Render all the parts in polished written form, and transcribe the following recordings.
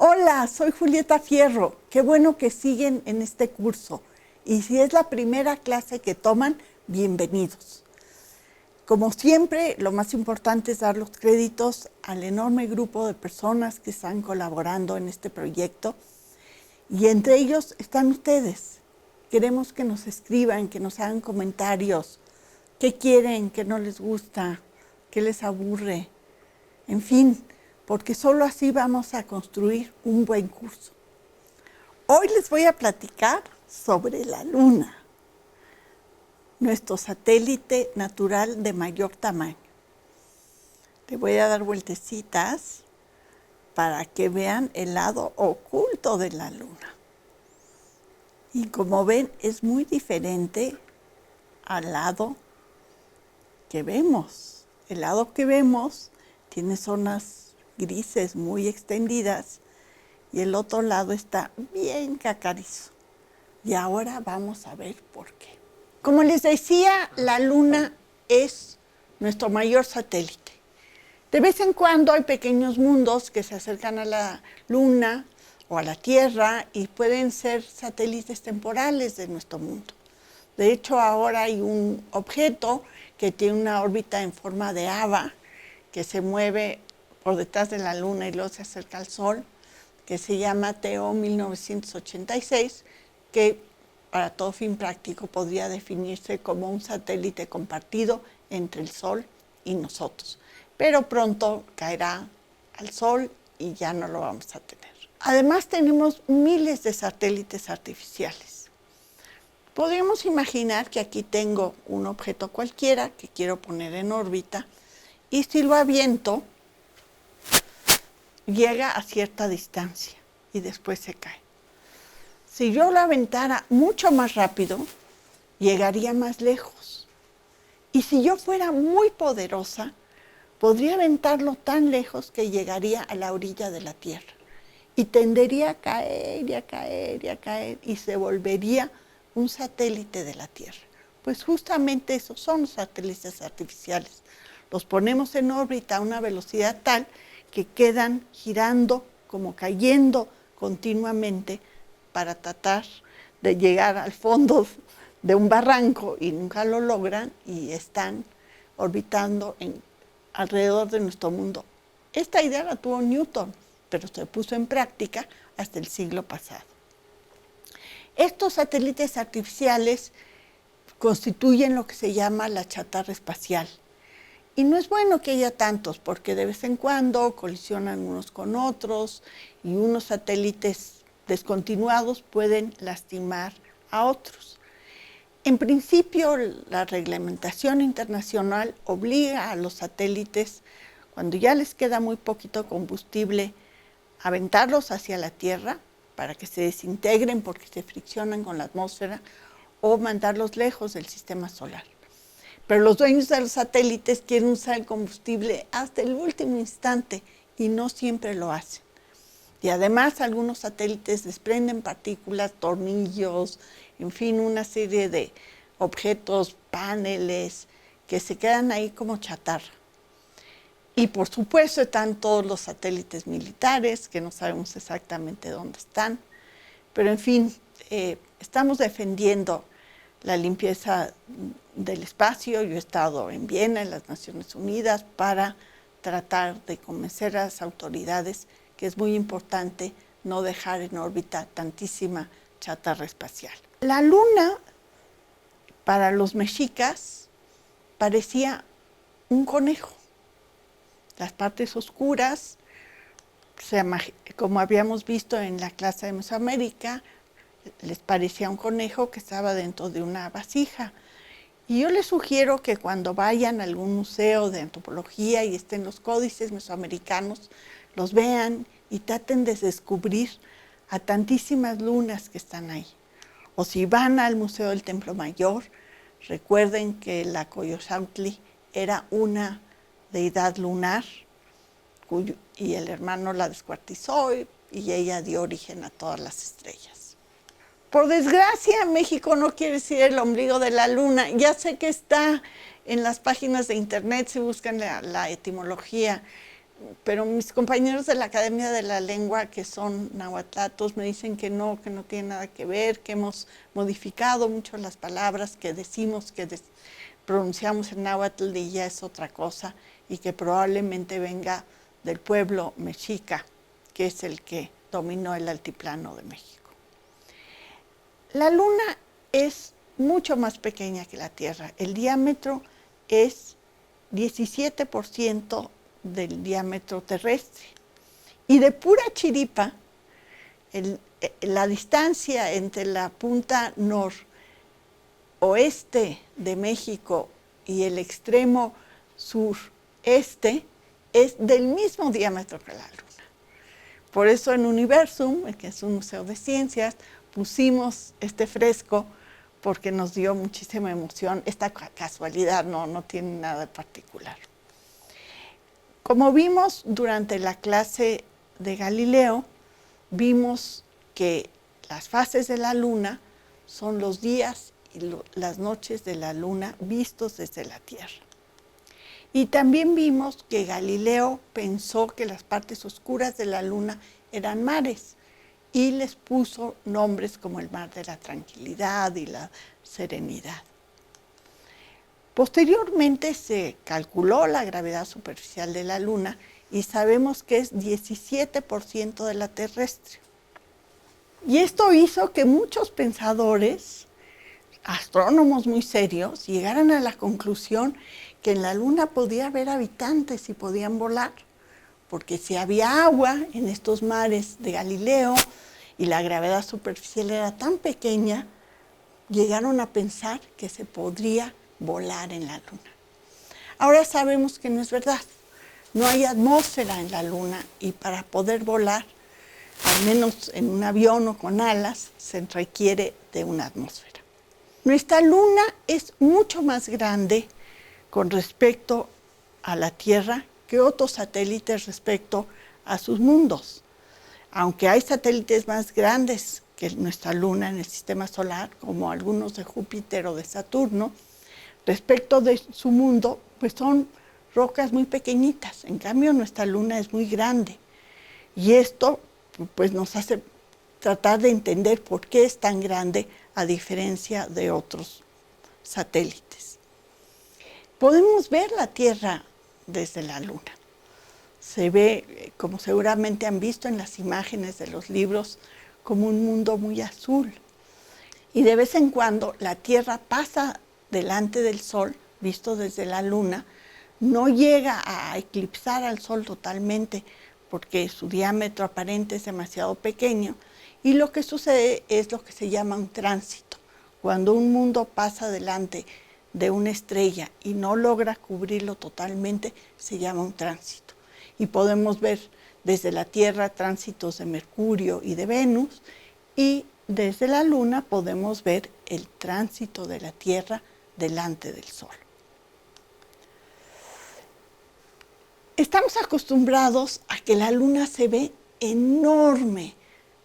Hola, soy Julieta Fierro. Qué bueno que siguen en este curso. Y si es la primera clase que toman, bienvenidos. Como siempre, lo más importante es dar los créditos al enorme grupo de personas que están colaborando en este proyecto. Y entre ellos están ustedes. Queremos que nos escriban, que nos hagan comentarios. ¿Qué quieren? ¿Qué no les gusta? ¿Qué les aburre? En fin, porque solo así vamos a construir un buen curso. Hoy les voy a platicar sobre la Luna, nuestro satélite natural de mayor tamaño. Le voy a dar vueltecitas para que vean el lado oculto de la Luna. Y como ven, es muy diferente al lado que vemos. El lado que vemos tiene zonas grises muy extendidas y el otro lado está bien cacarizo. Y ahora vamos a ver por qué. Como les decía, la Luna es nuestro mayor satélite. De vez en cuando hay pequeños mundos que se acercan a la Luna o a la Tierra y pueden ser satélites temporales de nuestro mundo. De hecho, ahora hay un objeto que tiene una órbita en forma de haba que se mueve por detrás de la Luna y luego se acerca al Sol, que se llama TO 1986, que para todo fin práctico podría definirse como un satélite compartido entre el Sol y nosotros. Pero pronto caerá al Sol y ya no lo vamos a tener. Además tenemos miles de satélites artificiales. Podríamos imaginar que aquí tengo un objeto cualquiera que quiero poner en órbita y si lo aviento, llega a cierta distancia y después se cae. Si yo lo aventara mucho más rápido, llegaría más lejos. Y si yo fuera muy poderosa, podría aventarlo tan lejos que llegaría a la orilla de la Tierra. Y tendería a caer y a caer y a caer y se volvería un satélite de la Tierra. Pues justamente esos son los satélites artificiales. Los ponemos en órbita a una velocidad tal que quedan girando, como cayendo continuamente para tratar de llegar al fondo de un barranco y nunca lo logran y están orbitando alrededor de nuestro mundo. Esta idea la tuvo Newton, pero se puso en práctica hasta el siglo pasado. Estos satélites artificiales constituyen lo que se llama la chatarra espacial. Y no es bueno que haya tantos, porque de vez en cuando colisionan unos con otros y unos satélites descontinuados pueden lastimar a otros. En principio, la reglamentación internacional obliga a los satélites, cuando ya les queda muy poquito combustible, a aventarlos hacia la Tierra para que se desintegren porque se friccionan con la atmósfera o mandarlos lejos del sistema solar. Pero los dueños de los satélites quieren usar el combustible hasta el último instante y no siempre lo hacen. Y además algunos satélites desprenden partículas, tornillos, en fin, una serie de objetos, paneles, que se quedan ahí como chatarra. Y por supuesto están todos los satélites militares, que no sabemos exactamente dónde están. Pero en fin, estamos defendiendo la limpieza del espacio. Yo he estado en Viena, en las Naciones Unidas, para tratar de convencer a las autoridades que es muy importante no dejar en órbita tantísima chatarra espacial. La Luna, para los mexicas, parecía un conejo. Las partes oscuras, como habíamos visto en la clase de Mesoamérica, les parecía un conejo que estaba dentro de una vasija. Y yo les sugiero que cuando vayan a algún museo de antropología y estén los códices mesoamericanos, los vean y traten de descubrir a tantísimas lunas que están ahí. O si van al Museo del Templo Mayor, recuerden que la Coyolxauhqui era una deidad lunar y el hermano la descuartizó y ella dio origen a todas las estrellas. Por desgracia, México no quiere ser el ombligo de la Luna. Ya sé que está en las páginas de internet, si buscan la etimología, pero mis compañeros de la Academia de la Lengua, que son nahuatlatos, me dicen que no tiene nada que ver, que hemos modificado mucho las palabras que decimos, pronunciamos en náhuatl y ya es otra cosa, y que probablemente venga del pueblo mexica, que es el que dominó el altiplano de México. La Luna es mucho más pequeña que la Tierra. El diámetro es 17% del diámetro terrestre. Y de chiripa, la distancia entre la punta noroeste de México y el extremo sureste es del mismo diámetro que la Luna. Por eso en Universum, que es un museo de ciencias, pusimos este fresco porque nos dio muchísima emoción. Esta casualidad no tiene nada de particular. Como vimos durante la clase de Galileo, vimos que las fases de la Luna son los días y las noches de la Luna vistos desde la Tierra. Y también vimos que Galileo pensó que las partes oscuras de la Luna eran mares y les puso nombres como el mar de la tranquilidad y la serenidad. Posteriormente se calculó la gravedad superficial de la Luna y sabemos que es 17% de la terrestre. Y esto hizo que muchos pensadores, astrónomos muy serios, llegaran a la conclusión que en la Luna podía haber habitantes y podían volar, porque si había agua en estos mares de Galileo y la gravedad superficial era tan pequeña, llegaron a pensar que se podría volar en la Luna. Ahora sabemos que no es verdad. No hay atmósfera en la Luna y para poder volar, al menos en un avión o con alas, se requiere de una atmósfera. Nuestra Luna es mucho más grande con respecto a la Tierra que otros satélites respecto a sus mundos. Aunque hay satélites más grandes que nuestra Luna en el sistema solar, como algunos de Júpiter o de Saturno, respecto de su mundo, pues son rocas muy pequeñitas. En cambio, nuestra Luna es muy grande. Y esto pues, nos hace tratar de entender por qué es tan grande a diferencia de otros satélites. Podemos ver la Tierra desde la Luna. Se ve, como seguramente han visto en las imágenes de los libros, como un mundo muy azul. Y de vez en cuando la Tierra pasa delante del Sol, visto desde la Luna, no llega a eclipsar al Sol totalmente porque su diámetro aparente es demasiado pequeño, y lo que sucede es lo que se llama un tránsito. Cuando un mundo pasa delante de una estrella y no logra cubrirlo totalmente, se llama un tránsito. Y podemos ver desde la Tierra tránsitos de Mercurio y de Venus, y desde la Luna podemos ver el tránsito de la Tierra delante del Sol. Estamos acostumbrados a que la Luna se ve enorme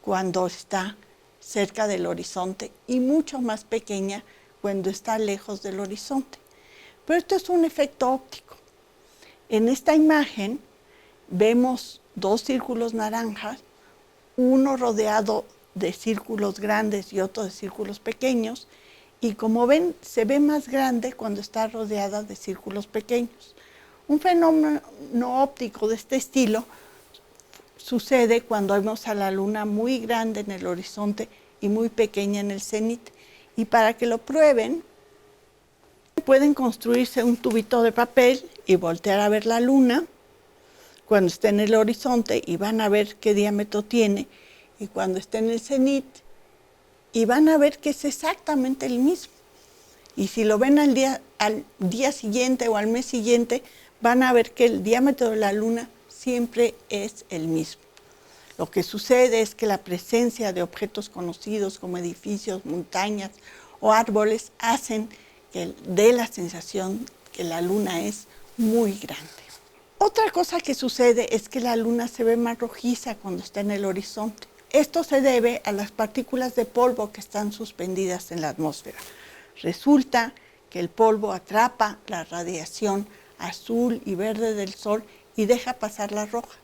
cuando está cerca del horizonte y mucho más pequeña cuando está lejos del horizonte. Pero esto es un efecto óptico. En esta imagen vemos dos círculos naranjas, uno rodeado de círculos grandes y otro de círculos pequeños, y como ven, se ve más grande cuando está rodeada de círculos pequeños. Un fenómeno óptico de este estilo sucede cuando vemos a la Luna muy grande en el horizonte y muy pequeña en el cenit. Y para que lo prueben, pueden construirse un tubito de papel y voltear a ver la Luna cuando esté en el horizonte y van a ver qué diámetro tiene, y cuando esté en el cenit y van a ver que es exactamente el mismo. Y si lo ven al día siguiente o al mes siguiente, van a ver que el diámetro de la Luna siempre es el mismo. Lo que sucede es que la presencia de objetos conocidos como edificios, montañas o árboles hacen que dé la sensación que la Luna es muy grande. Otra cosa que sucede es que la Luna se ve más rojiza cuando está en el horizonte. Esto se debe a las partículas de polvo que están suspendidas en la atmósfera. Resulta que el polvo atrapa la radiación azul y verde del Sol y deja pasar la roja.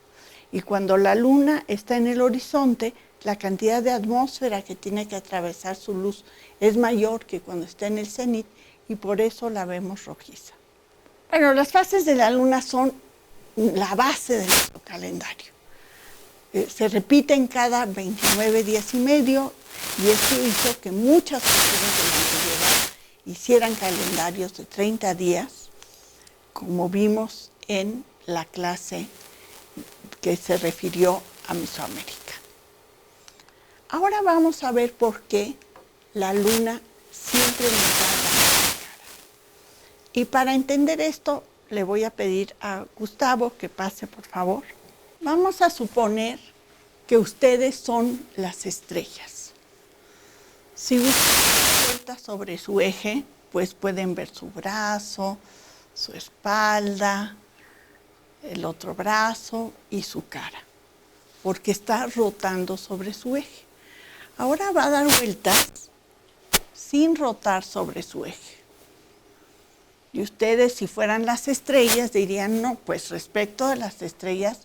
Y cuando la luna está en el horizonte, la cantidad de atmósfera que tiene que atravesar su luz es mayor que cuando está en el cenit y por eso la vemos rojiza. Bueno, las fases de la luna son la base de nuestro calendario. Se repiten cada 29 días y medio y esto hizo que muchas culturas de la antigüedad hicieran calendarios de 30 días, como vimos en la clase que se refirió a Mesoamérica. Ahora vamos a ver por qué la luna siempre nos da la misma cara. Y para entender esto, le voy a pedir a Gustavo que pase, por favor. Vamos a suponer que ustedes son las estrellas. Si ustedes vuelta sobre su eje, pues pueden ver su brazo, su espalda, el otro brazo y su cara, porque está rotando sobre su eje. Ahora va a dar vueltas sin rotar sobre su eje. Y ustedes, si fueran las estrellas, dirían, no, pues respecto a las estrellas,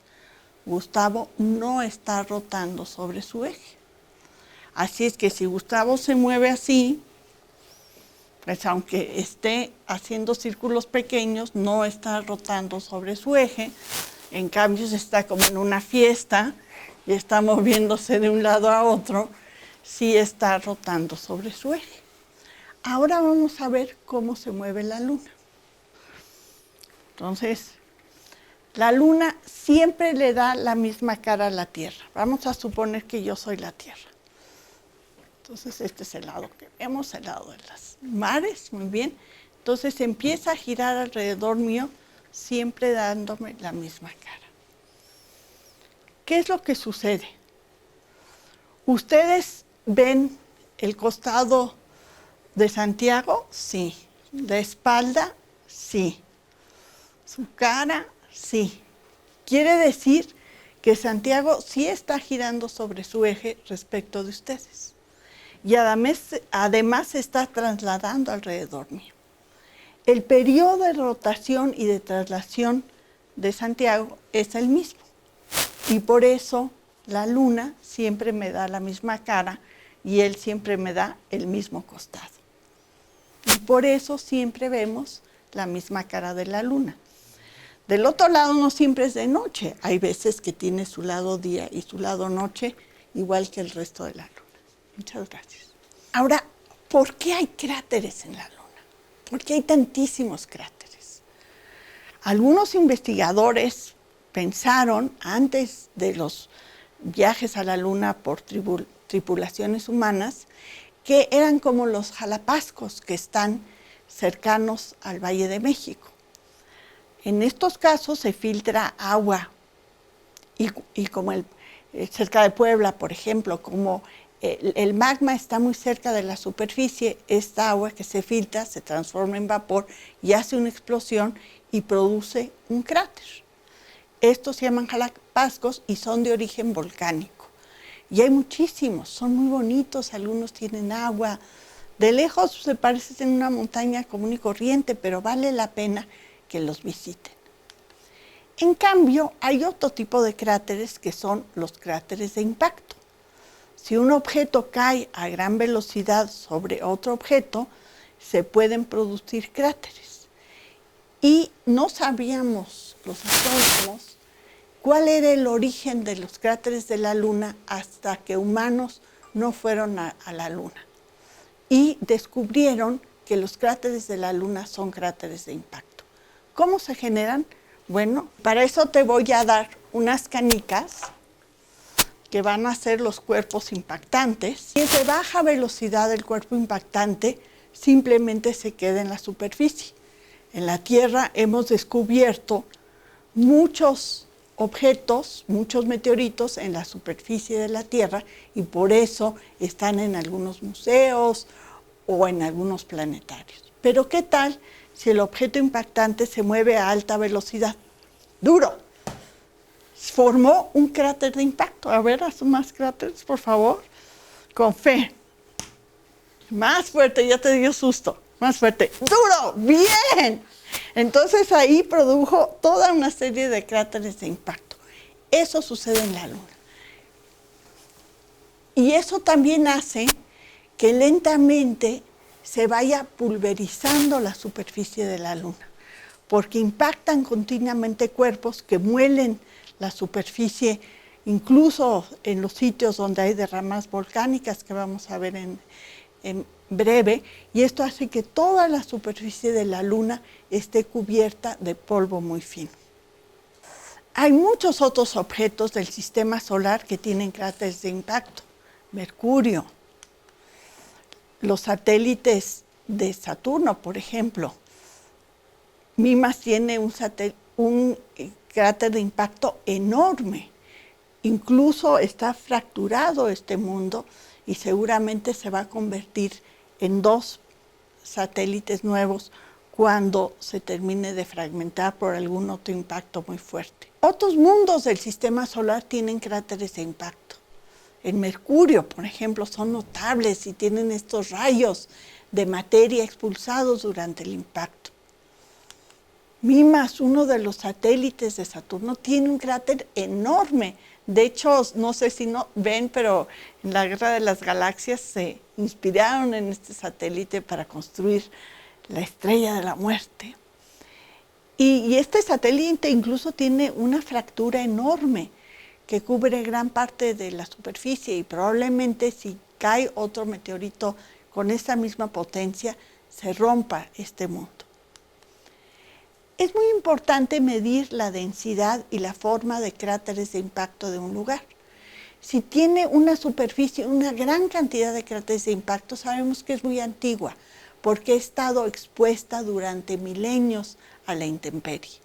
Gustavo no está rotando sobre su eje. Así es que si Gustavo se mueve así, pues aunque esté haciendo círculos pequeños, no está rotando sobre su eje. En cambio, si está como en una fiesta y está moviéndose de un lado a otro, sí está rotando sobre su eje. Ahora vamos a ver cómo se mueve la luna. Entonces, la luna siempre le da la misma cara a la Tierra. Vamos a suponer que yo soy la Tierra. Entonces, este es el lado que vemos, el lado de los mares, muy bien. Entonces, empieza a girar alrededor mío, siempre dándome la misma cara. ¿Qué es lo que sucede? ¿Ustedes ven el costado de Santiago? Sí. ¿La espalda? Sí. ¿Su cara? Sí. Quiere decir que Santiago sí está girando sobre su eje respecto de ustedes. Y además se está trasladando alrededor mío. El periodo de rotación y de traslación de Santiago es el mismo. Y por eso la luna siempre me da la misma cara y él siempre me da el mismo costado. Y por eso siempre vemos la misma cara de la luna. Del otro lado no siempre es de noche. Hay veces que tiene su lado día y su lado noche, igual que el resto de la luna. Muchas gracias. Ahora, ¿por qué hay cráteres en la luna? ¿Por qué hay tantísimos cráteres? Algunos investigadores pensaron, antes de los viajes a la luna por tripulaciones humanas, que eran como los Jalapascos que están cercanos al Valle de México. En estos casos se filtra agua y como cerca de Puebla, por ejemplo, como el magma está muy cerca de la superficie, esta agua que se filtra se transforma en vapor y hace una explosión y produce un cráter. Estos se llaman Jalapascos y son de origen volcánico. Y hay muchísimos, son muy bonitos, algunos tienen agua. De lejos se parecen a una montaña común y corriente, pero vale la pena que los visiten. En cambio, hay otro tipo de cráteres que son los cráteres de impacto. Si un objeto cae a gran velocidad sobre otro objeto, se pueden producir cráteres. Y no sabíamos los astrónomos cuál era el origen de los cráteres de la Luna hasta que humanos no fueron a la Luna. Y descubrieron que los cráteres de la Luna son cráteres de impacto. ¿Cómo se generan? Bueno, para eso te voy a dar unas canicas que van a ser los cuerpos impactantes. Y de baja velocidad el cuerpo impactante simplemente se queda en la superficie. En la Tierra hemos descubierto muchos objetos, muchos meteoritos en la superficie de la Tierra y por eso están en algunos museos o en algunos planetarios. Pero ¿qué tal si el objeto impactante se mueve a alta velocidad? Duro. Formó un cráter de impacto. A ver, haz más cráteres, por favor. Con fe. Más fuerte, ya te dio susto. Más fuerte. ¡Duro! ¡Bien! Entonces ahí produjo toda una serie de cráteres de impacto. Eso sucede en la Luna. Y eso también hace que lentamente se vaya pulverizando la superficie de la Luna, porque impactan continuamente cuerpos que muelen la superficie, incluso en los sitios donde hay derramas volcánicas que vamos a ver en breve, y esto hace que toda la superficie de la Luna esté cubierta de polvo muy fino. Hay muchos otros objetos del sistema solar que tienen cráteres de impacto. Mercurio, los satélites de Saturno, por ejemplo. Mimas tiene un cráter de impacto enorme. Incluso está fracturado este mundo y seguramente se va a convertir en 2 satélites nuevos cuando se termine de fragmentar por algún otro impacto muy fuerte. Otros mundos del sistema solar tienen cráteres de impacto. En Mercurio, por ejemplo, son notables y tienen estos rayos de materia expulsados durante el impacto. Mimas, uno de los satélites de Saturno, tiene un cráter enorme. De hecho, no sé si no ven, pero en la Guerra de las Galaxias se inspiraron en este satélite para construir la Estrella de la Muerte. Y este satélite incluso tiene una fractura enorme que cubre gran parte de la superficie y probablemente si cae otro meteorito con esa misma potencia, se rompa este mundo. Es muy importante medir la densidad y la forma de cráteres de impacto de un lugar. Si tiene una superficie, una gran cantidad de cráteres de impacto, sabemos que es muy antigua, porque ha estado expuesta durante milenios a la intemperie.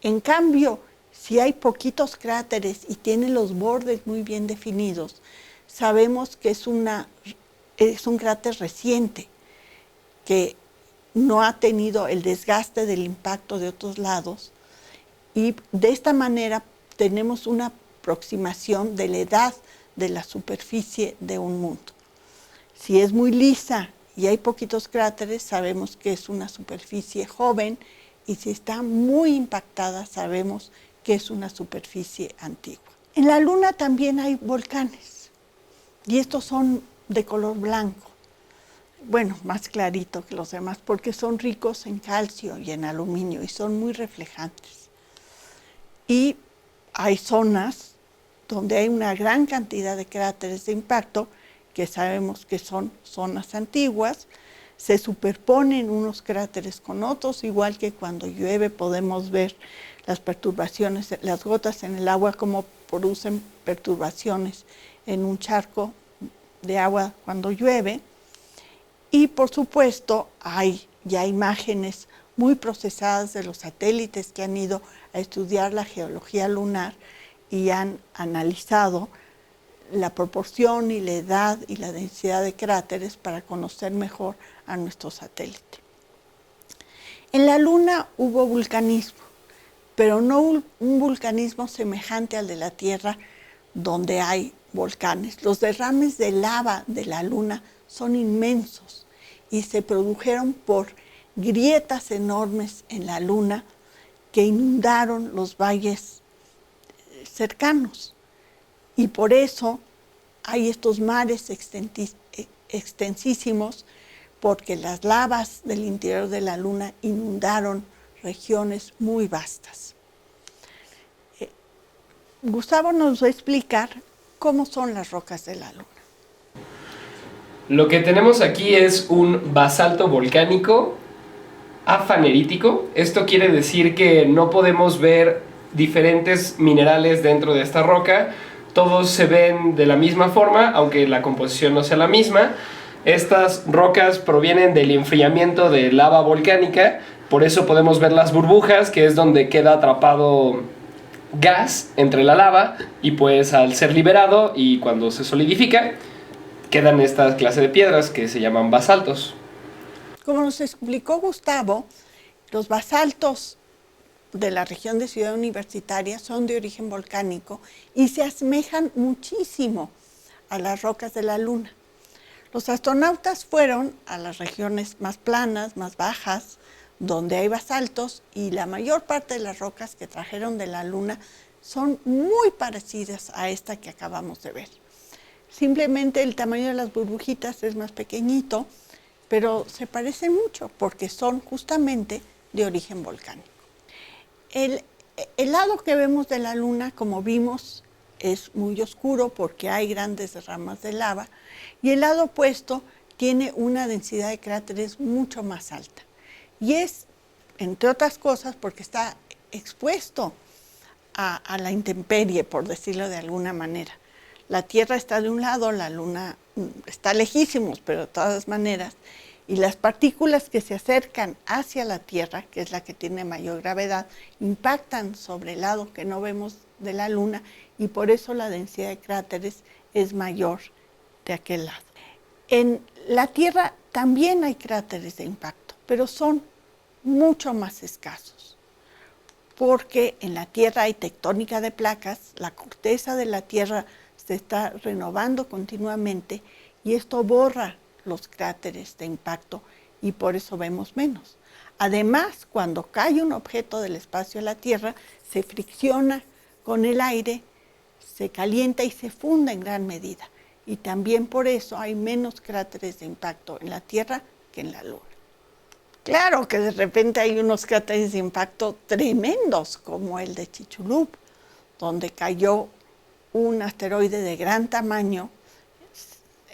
En cambio, si hay poquitos cráteres y tiene los bordes muy bien definidos, sabemos que es un cráter reciente, que no ha tenido el desgaste del impacto de otros lados, y de esta manera tenemos una aproximación de la edad de la superficie de un mundo. Si es muy lisa y hay poquitos cráteres, sabemos que es una superficie joven, y si está muy impactada, sabemos que es una superficie antigua. En la Luna también hay volcanes, y estos son de color blanco. Bueno, más clarito que los demás, porque son ricos en calcio y en aluminio, y son muy reflejantes. Y hay zonas donde hay una gran cantidad de cráteres de impacto, que sabemos que son zonas antiguas. Se superponen unos cráteres con otros, igual que cuando llueve podemos ver las perturbaciones, las gotas en el agua, como producen perturbaciones en un charco de agua cuando llueve. Y por supuesto hay ya imágenes muy procesadas de los satélites que han ido a estudiar la geología lunar y han analizado la proporción y la edad y la densidad de cráteres para conocer mejor a nuestro satélite. En la Luna hubo vulcanismo, pero no un vulcanismo semejante al de la Tierra, donde hay volcanes. Los derrames de lava de la Luna son inmensos y se produjeron por grietas enormes en la Luna que inundaron los valles cercanos. Y por eso hay estos mares extensísimos, porque las lavas del interior de la Luna inundaron regiones muy vastas. Gustavo nos va a explicar cómo son las rocas de la Luna. Lo que tenemos aquí es un basalto volcánico afanerítico. Esto quiere decir que no podemos ver diferentes minerales dentro de esta roca. Todos se ven de la misma forma, aunque la composición no sea la misma. Estas rocas provienen del enfriamiento de lava volcánica, por eso podemos ver las burbujas, que es donde queda atrapado gas entre la lava, y pues al ser liberado y cuando se solidifica, quedan estas clases de piedras que se llaman basaltos. Como nos explicó Gustavo, los basaltos de la región de Ciudad Universitaria son de origen volcánico y se asemejan muchísimo a las rocas de la Luna. Los astronautas fueron a las regiones más planas, más bajas, donde hay basaltos, y la mayor parte de las rocas que trajeron de la Luna son muy parecidas a esta que acabamos de ver. Simplemente el tamaño de las burbujitas es más pequeñito, pero se parecen mucho porque son justamente de origen volcánico. El lado que vemos de la Luna, como vimos, es muy oscuro porque hay grandes derramas de lava, y el lado opuesto tiene una densidad de cráteres mucho más alta. Y es, entre otras cosas, porque está expuesto a la intemperie, por decirlo de alguna manera. La Tierra está de un lado, la Luna está lejísimos, pero de todas maneras, y las partículas que se acercan hacia la Tierra, que es la que tiene mayor gravedad, impactan sobre el lado que no vemos de la Luna, y por eso la densidad de cráteres es mayor de aquel lado. En la Tierra también hay cráteres de impacto, pero son mucho más escasos, porque en la Tierra hay tectónica de placas, la corteza de la Tierra se está renovando continuamente y esto borra los cráteres de impacto y por eso vemos menos. Además, cuando cae un objeto del espacio a la Tierra, se fricciona con el aire, se calienta y se funde en gran medida. Y también por eso hay menos cráteres de impacto en la Tierra que en la Luna. Claro que de repente hay unos cráteres de impacto tremendos, como el de Chicxulub, donde cayó un asteroide de gran tamaño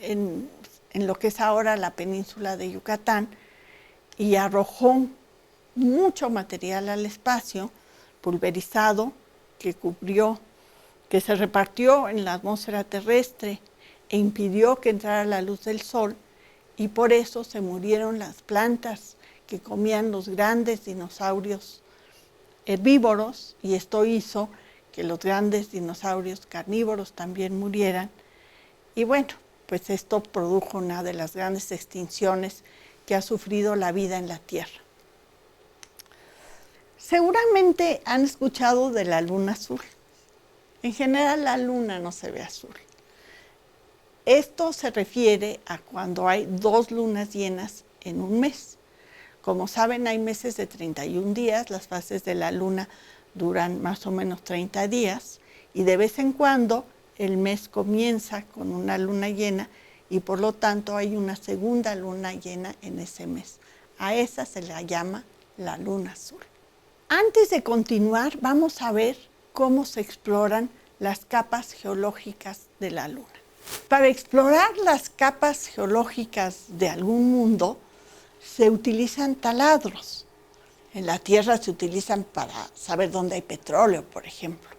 en lo que es ahora la península de Yucatán y arrojó mucho material al espacio, pulverizado, que se repartió en la atmósfera terrestre e impidió que entrara la luz del sol, y por eso se murieron las plantas que comían los grandes dinosaurios herbívoros, y esto hizo que los grandes dinosaurios carnívoros también murieran. Y bueno, pues esto produjo una de las grandes extinciones que ha sufrido la vida en la Tierra. Seguramente han escuchado de la luna azul. En general la luna no se ve azul. Esto se refiere a cuando hay 2 lunas llenas en un mes. Como saben, hay meses de 31 días, las fases de la luna duran más o menos 30 días, y de vez en cuando el mes comienza con una luna llena y por lo tanto hay una segunda luna llena en ese mes. A esa se la llama la luna azul. Antes de continuar, vamos a ver cómo se exploran las capas geológicas de la luna. Para explorar las capas geológicas de algún mundo, se utilizan taladros. En la Tierra se utilizan para saber dónde hay petróleo, por ejemplo.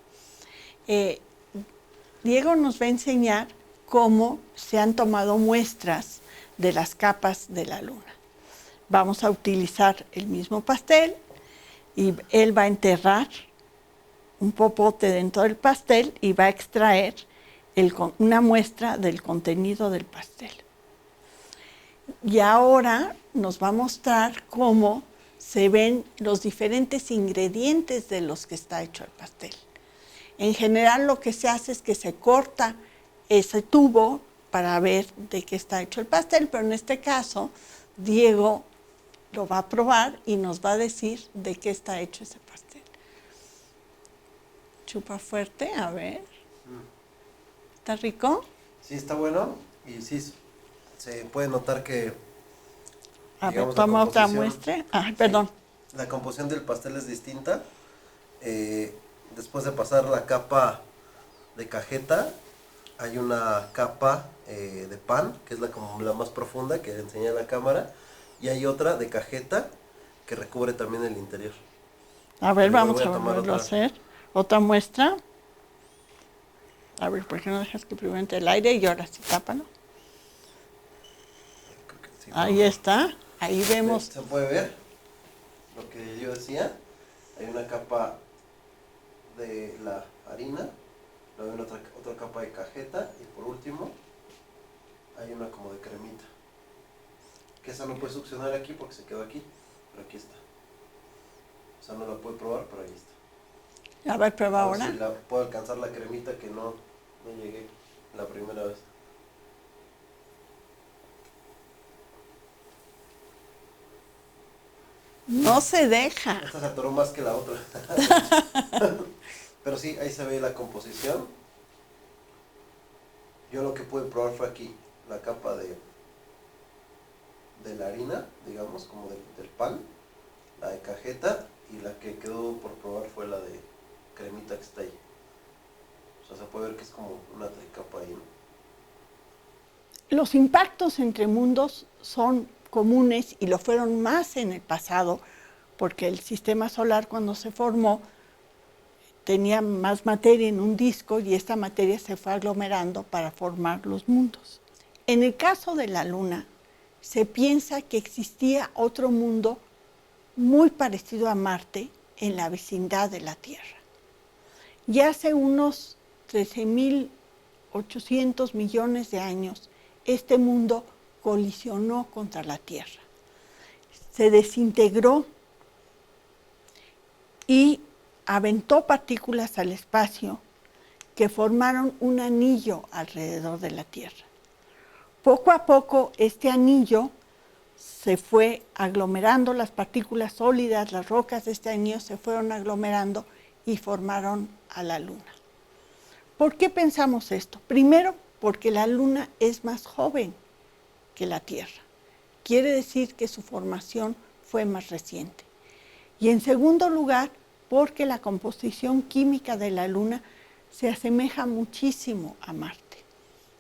Diego nos va a enseñar cómo se han tomado muestras de las capas de la Luna. Vamos a utilizar el mismo pastel y él va a enterrar un popote dentro del pastel y va a extraer una muestra del contenido del pastel. Y ahora nos va a mostrar cómo se ven los diferentes ingredientes de los que está hecho el pastel. En general lo que se hace es que se corta ese tubo para ver de qué está hecho el pastel, pero en este caso Diego lo va a probar y nos va a decir de qué está hecho ese pastel. Chupa fuerte, a ver. ¿Está rico? Sí, está bueno y sí, se puede notar que... A ver, toma otra muestra. Ah, perdón. Sí, la composición del pastel es distinta. Después de pasar la capa de cajeta, hay una capa de pan, que es como la más profunda que enseñé a la cámara, y hay otra de cajeta que recubre también el interior. A ver, vamos a volverlo a hacer. Otra muestra. A ver, ¿por qué no dejas que primero entre el aire y ahora sí tápalo? Sí, ahí está. Ahí vemos. Se puede ver lo que yo decía. Hay una capa de la harina, luego hay otra capa de cajeta y por último hay una como de cremita. Que esa no puede succionar aquí porque se quedó aquí, pero aquí está. O sea, no la puede probar, pero ahí está. A ver, prueba ahora. Si la puedo alcanzar la cremita que no llegué la primera vez. No se deja. Esta se atoró más que la otra. Pero sí, ahí se ve la composición. Yo lo que pude probar fue aquí, la capa de la harina, digamos, como del pan, la de cajeta, y la que quedó por probar fue la de cremita que está ahí. O sea, se puede ver que es como una tricapa ahí, ¿no? Los impactos entre mundos son comunes y lo fueron más en el pasado, porque el sistema solar cuando se formó tenía más materia en un disco y esta materia se fue aglomerando para formar los mundos. En el caso de la Luna, se piensa que existía otro mundo muy parecido a Marte en la vecindad de la Tierra. Y hace unos 13.800 millones de años, este mundo colisionó contra la Tierra. Se desintegró y aventó partículas al espacio que formaron un anillo alrededor de la Tierra. Poco a poco este anillo se fue aglomerando, las partículas sólidas, las rocas de este anillo se fueron aglomerando y formaron a la Luna. ¿Por qué pensamos esto? Primero, porque la Luna es más joven que la Tierra. Quiere decir que su formación fue más reciente. Y en segundo lugar, porque la composición química de la Luna se asemeja muchísimo a Marte.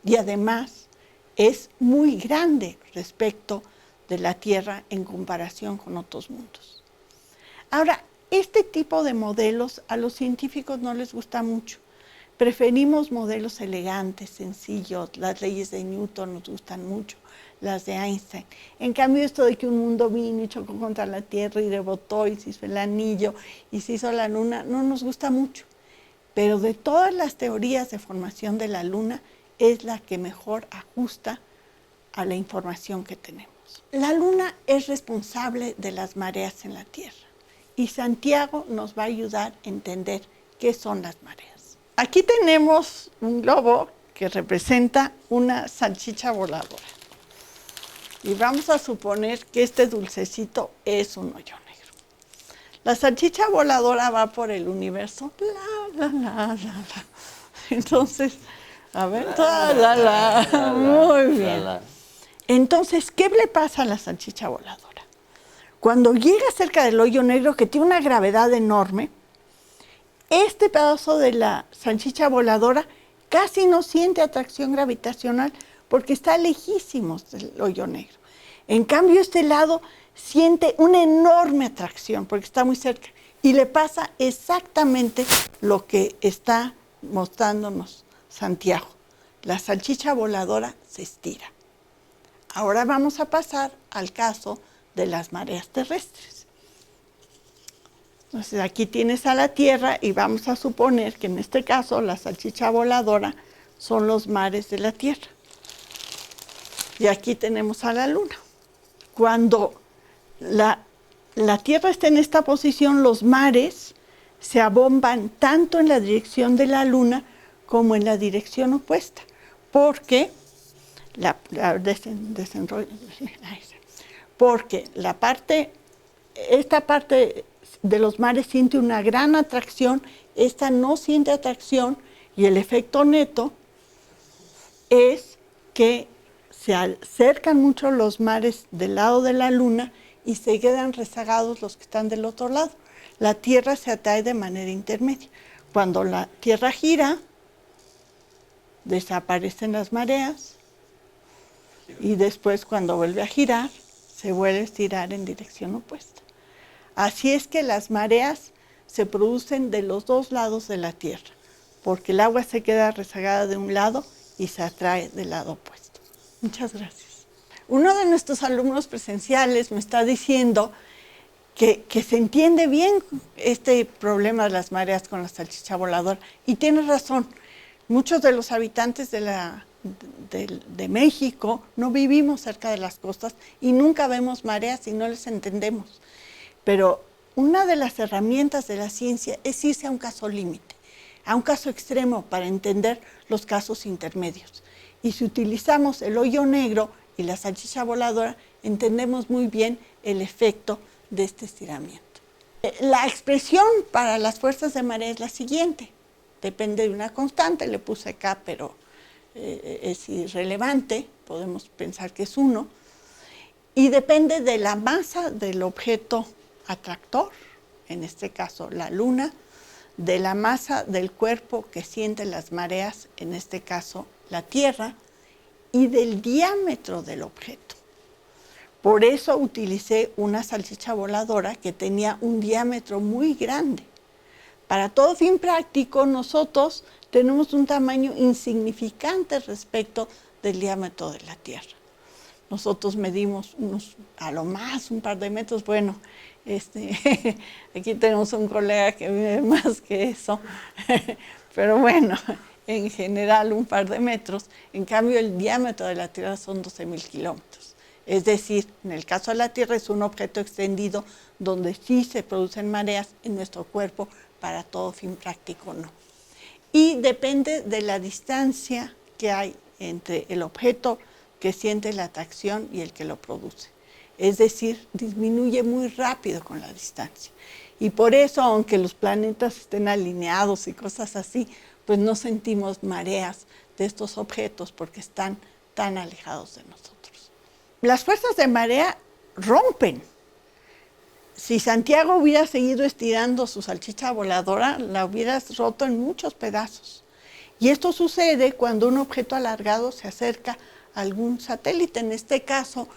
Y además es muy grande respecto de la Tierra en comparación con otros mundos. Ahora, este tipo de modelos a los científicos no les gusta mucho. Preferimos modelos elegantes, sencillos. Las leyes de Newton nos gustan mucho, las de Einstein. En cambio, esto de que un mundo vino y chocó contra la Tierra y rebotó y se hizo el anillo y se hizo la Luna, no nos gusta mucho. Pero de todas las teorías de formación de la Luna, es la que mejor ajusta a la información que tenemos. La Luna es responsable de las mareas en la Tierra y Santiago nos va a ayudar a entender qué son las mareas. Aquí tenemos un globo que representa una salchicha voladora y vamos a suponer que este dulcecito es un hoyo negro. La salchicha voladora va por el universo, Entonces, a ver, muy bien. Entonces, ¿qué le pasa a la salchicha voladora? Cuando llega cerca del hoyo negro, que tiene una gravedad enorme, este pedazo de la salchicha voladora casi no siente atracción gravitacional porque está lejísimos del hoyo negro. En cambio, este lado siente una enorme atracción porque está muy cerca y le pasa exactamente lo que está mostrándonos Santiago. La salchicha voladora se estira. Ahora vamos a pasar al caso de las mareas terrestres. Entonces aquí tienes a la Tierra y vamos a suponer que en este caso la salchicha voladora son los mares de la Tierra. Y aquí tenemos a la Luna. Cuando la Tierra está en esta posición, los mares se abomban tanto en la dirección de la Luna como en la dirección opuesta, porque esta parte de los mares siente una gran atracción, esta no siente atracción y el efecto neto es que se acercan mucho los mares del lado de la Luna y se quedan rezagados los que están del otro lado. La Tierra se atrae de manera intermedia. Cuando la Tierra gira, desaparecen las mareas y después cuando vuelve a girar, se vuelve a estirar en dirección opuesta. Así es que las mareas se producen de los dos lados de la Tierra, porque el agua se queda rezagada de un lado y se atrae del lado opuesto. Muchas gracias. Uno de nuestros alumnos presenciales me está diciendo que se entiende bien este problema de las mareas con la salchicha voladora y tiene razón. Muchos de los habitantes de México no vivimos cerca de las costas y nunca vemos mareas y no les entendemos. Pero una de las herramientas de la ciencia es irse a un caso límite, a un caso extremo para entender los casos intermedios. Y si utilizamos el hoyo negro y la salchicha voladora, entendemos muy bien el efecto de este estiramiento. La expresión para las fuerzas de marea es la siguiente. Depende de una constante, le puse K, pero es irrelevante, podemos pensar que es 1, y depende de la masa del objeto atractor, en este caso la Luna, de la masa del cuerpo que siente las mareas, en este caso la Tierra, y del diámetro del objeto. Por eso utilicé una salchicha voladora que tenía un diámetro muy grande. Para todo fin práctico, nosotros tenemos un tamaño insignificante respecto del diámetro de la Tierra. Nosotros medimos a lo más un par de metros. Bueno, aquí tenemos un colega que mide más que eso, pero bueno, en general un par de metros. En cambio, el diámetro de la Tierra son 12.000 kilómetros. Es decir, en el caso de la Tierra es un objeto extendido donde sí se producen mareas, en nuestro cuerpo para todo fin práctico no. Y depende de la distancia que hay entre el objeto que siente la atracción y el que lo produce. Es decir, disminuye muy rápido con la distancia. Y por eso, aunque los planetas estén alineados y cosas así, pues no sentimos mareas de estos objetos porque están tan alejados de nosotros. Las fuerzas de marea rompen. Si Santiago hubiera seguido estirando su salchicha voladora, la hubieras roto en muchos pedazos. Y esto sucede cuando un objeto alargado se acerca a algún satélite. En este caso,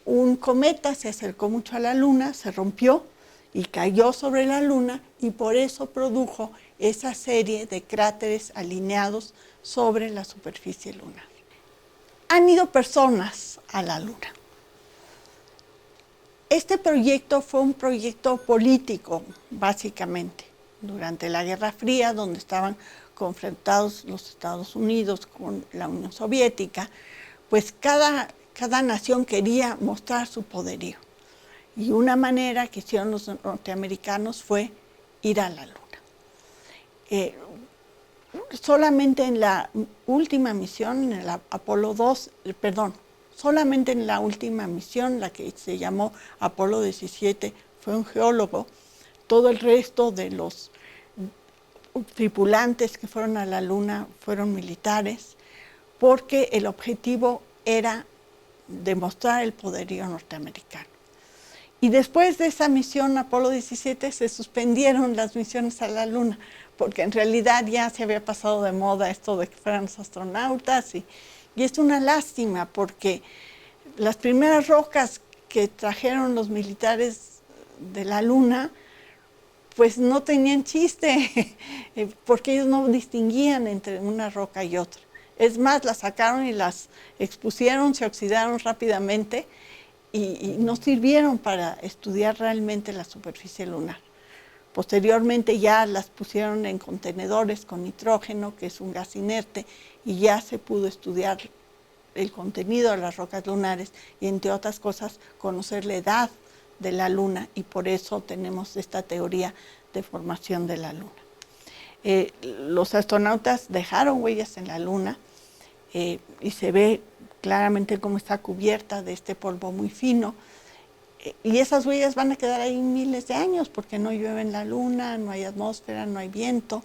un cometa se acercó mucho a la Luna, se rompió y cayó sobre la Luna, y por eso produjo esa serie de cráteres alineados sobre la superficie lunar. Han ido personas a la Luna. Este proyecto fue un proyecto político, básicamente, durante la Guerra Fría, donde estaban confrontados los Estados Unidos con la Unión Soviética, pues cada nación quería mostrar su poderío. Y una manera que hicieron los norteamericanos fue ir a la Luna. Solamente en la última misión, en el Apolo 2, solamente en la última misión, la que se llamó Apolo 17, fue un geólogo. Todo el resto de los tripulantes que fueron a la Luna fueron militares, porque el objetivo era demostrar el poderío norteamericano. Y después de esa misión Apolo 17 se suspendieron las misiones a la Luna, porque en realidad ya se había pasado de moda esto de que fueran los astronautas, y es una lástima porque las primeras rocas que trajeron los militares de la Luna pues no tenían chiste, porque ellos no distinguían entre una roca y otra. Es más, las sacaron y las expusieron, se oxidaron rápidamente y no sirvieron para estudiar realmente la superficie lunar. Posteriormente ya las pusieron en contenedores con nitrógeno, que es un gas inerte, y ya se pudo estudiar el contenido de las rocas lunares y, entre otras cosas, conocer la edad de la Luna, y por eso tenemos esta teoría de formación de la Luna. Los astronautas dejaron huellas en la Luna y se ve claramente cómo está cubierta de este polvo muy fino, y esas huellas van a quedar ahí miles de años porque no llueve en la Luna, no hay atmósfera, no hay viento.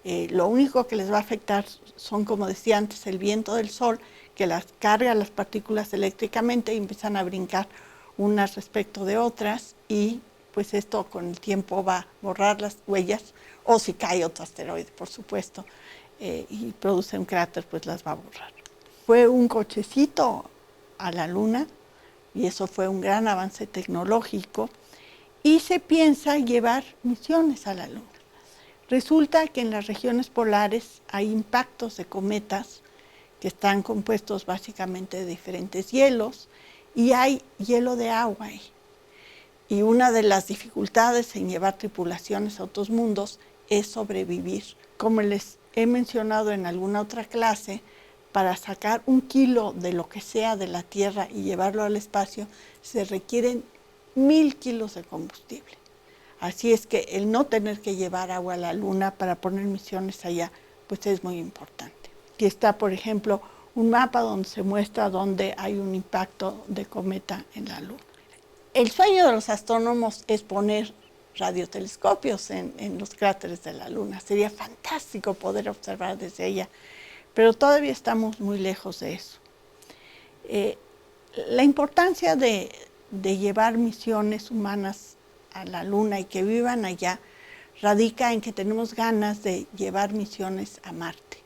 Lo único que les va a afectar son, como decía antes, el viento del Sol, que las carga las partículas eléctricamente y empiezan a brincar unas respecto de otras, y pues esto con el tiempo va a borrar las huellas, o si cae otro asteroide, por supuesto, y produce un cráter, pues las va a borrar. Fue un cochecito a la Luna, y eso fue un gran avance tecnológico, y se piensa llevar misiones a la Luna. Resulta que en las regiones polares hay impactos de cometas que están compuestos básicamente de diferentes hielos, y hay hielo de agua ahí. Y una de las dificultades en llevar tripulaciones a otros mundos es sobrevivir. Como les he mencionado en alguna otra clase, para sacar 1 kilo de lo que sea de la Tierra y llevarlo al espacio, se requieren 1000 kilos de combustible. Así es que el no tener que llevar agua a la Luna para poner misiones allá, pues es muy importante. Aquí está, por ejemplo, un mapa donde se muestra dónde hay un impacto de cometa en la Luna. El sueño de los astrónomos es poner radiotelescopios en los cráteres de la Luna. Sería fantástico poder observar desde ella, pero todavía estamos muy lejos de eso. La importancia de llevar misiones humanas a la Luna y que vivan allá radica en que tenemos ganas de llevar misiones a Marte.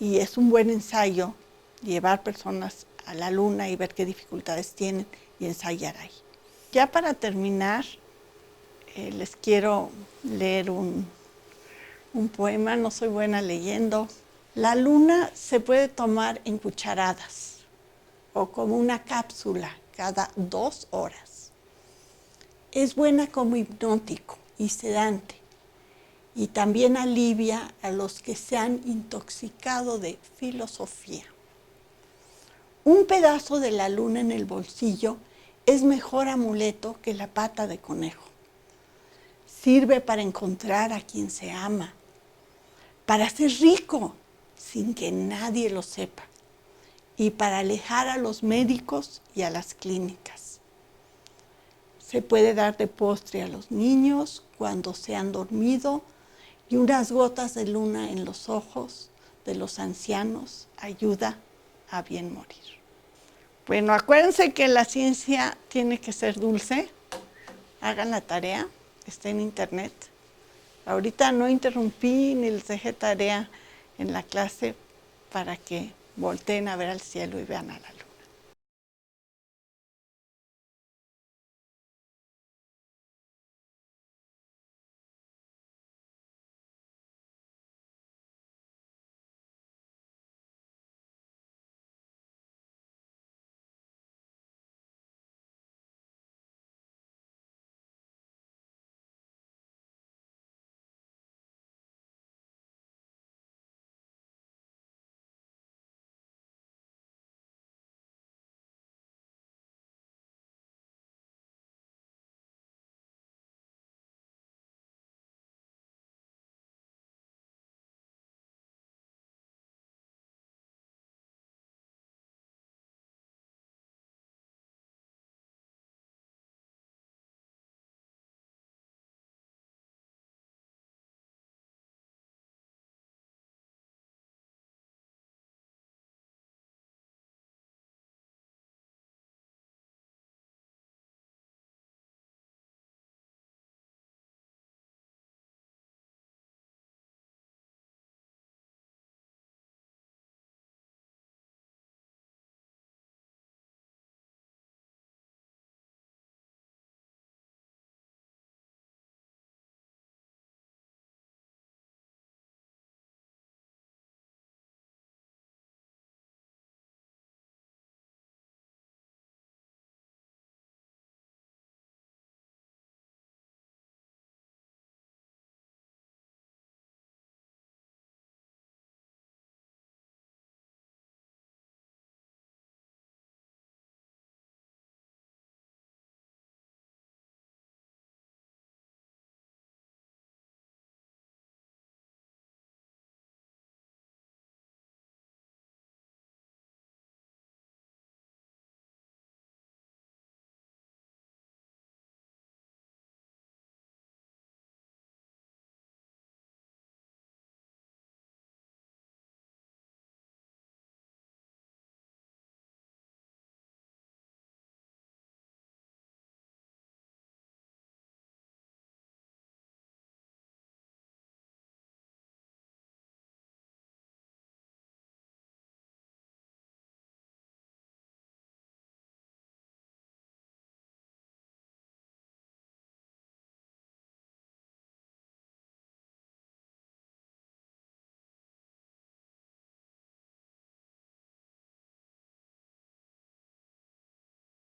Y es un buen ensayo llevar personas a la Luna y ver qué dificultades tienen y ensayar ahí. Ya para terminar, les quiero leer un poema, no soy buena leyendo. La Luna se puede tomar en cucharadas o como una cápsula cada 2 horas. Es buena como hipnótico y sedante, y también alivia a los que se han intoxicado de filosofía. Un pedazo de la Luna en el bolsillo es mejor amuleto que la pata de conejo. Sirve para encontrar a quien se ama, para ser rico sin que nadie lo sepa, y para alejar a los médicos y a las clínicas. Se puede dar de postre a los niños cuando se han dormido, y unas gotas de luna en los ojos de los ancianos ayuda a bien morir. Bueno, acuérdense que la ciencia tiene que ser dulce. Hagan la tarea, está en internet. Ahorita no interrumpí ni les dejé tarea en la clase para que volteen a ver al cielo y vean a la luna.